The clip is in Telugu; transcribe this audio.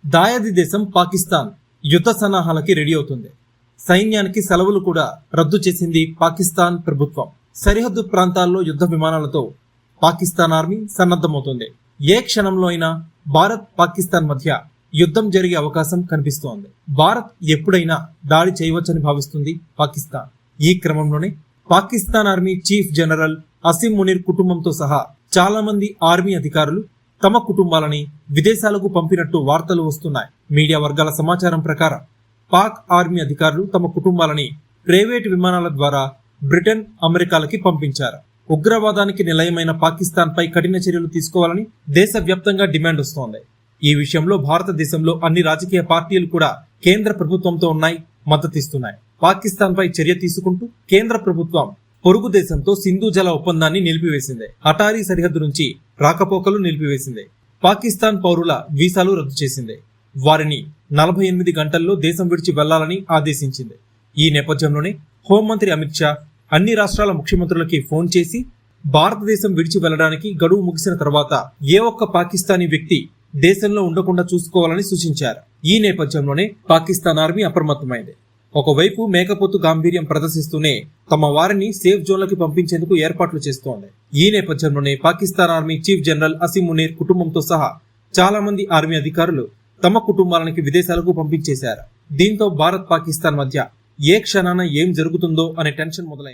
దాయాది దేశం పాకిస్తాన్ యుద్ధ సన్నాహాలకి రెడీ అవుతుంది. సైన్యానికి సెలవులు కూడా రద్దు చేసింది పాకిస్తాన్ ప్రభుత్వం. సరిహద్దు ప్రాంతాల్లో యుద్ధ విమానాలతో పాకిస్తాన్ ఆర్మీ సన్నద్ధమవుతుంది. ఏ క్షణంలో అయినా భారత్ పాకిస్తాన్ మధ్య యుద్ధం జరిగే అవకాశం కనిపిస్తోంది. భారత్ ఎప్పుడైనా దాడి చేయవచ్చని భావిస్తుంది పాకిస్తాన్. ఈ క్రమంలోనే Pakistan army chief general Asim Munir కుటుంబంతో సహా చాలా మంది ఆర్మీ అధికారులు తమ కుటుంబాలని విదేశాలకు పంపినట్టు వార్తలు వస్తున్నాయి. మీడియా వర్గాల సమాచారం ప్రకారం పాక్ ఆర్మీ అధికారులు తమ కుటుంబాలని ప్రైవేటు విమానాల ద్వారా బ్రిటన్, అమెరికాలకి పంపించారు. ఉగ్రవాదానికి నిలయమైన పాకిస్తాన్ పై కఠిన చర్యలు తీసుకోవాలని దేశవ్యాప్తంగా డిమాండ్ వస్తోంది. ఈ విషయంలో భారతదేశంలో అన్ని రాజకీయ పార్టీలు కూడా కేంద్ర ప్రభుత్వంతో మద్దతిస్తున్నాయి. పాకిస్తాన్ పై చర్య తీసుకుంటూ కేంద్ర ప్రభుత్వం పొరుగు దేశంతో సింధు జల ఒప్పందాన్ని నిలిపివేసింది. అటారీ సరిహద్దు నుంచి రాకపోకలు నిలిపివేసింది. పాకిస్తాన్ పౌరుల వీసాలు రద్దు చేసింది. వారిని 48 గంటల్లో దేశం విడిచి వెళ్లాలని ఆదేశించింది. ఈ నేపథ్యంలోనే హోంమంత్రి అమిత్ షా అన్ని రాష్ట్రాల ముఖ్యమంత్రులకి ఫోన్ చేసి భారతదేశం విడిచి వెళ్లడానికి గడువు ముగిసిన తర్వాత ఏ ఒక్క పాకిస్తానీ వ్యక్తి దేశంలో ఉండకుండా చూసుకోవాలని సూచించారు. ఈ నేపథ్యంలోనే పాకిస్తాన్ ఆర్మీ అప్రమత్తమైంది. ఒకవైపు మేకపోతు గాంభీర్యం ప్రదర్శిస్తూనే తమ వారిని సేఫ్ జోన్లకి పంపించేందుకు ఏర్పాట్లు చేస్తోంది. ఈ నేపథ్యంలోనే Pakistan army chief general Asim Munir కుటుంబంతో సహా చాలా మంది ఆర్మీ అధికారులు తమ కుటుంబాలకి విదేశాలకు పంపించేశారు. దీంతో భారత్ పాకిస్తాన్ మధ్య ఏ క్షణాన ఏం జరుగుతుందో అనే టెన్షన్ మొదలైంది.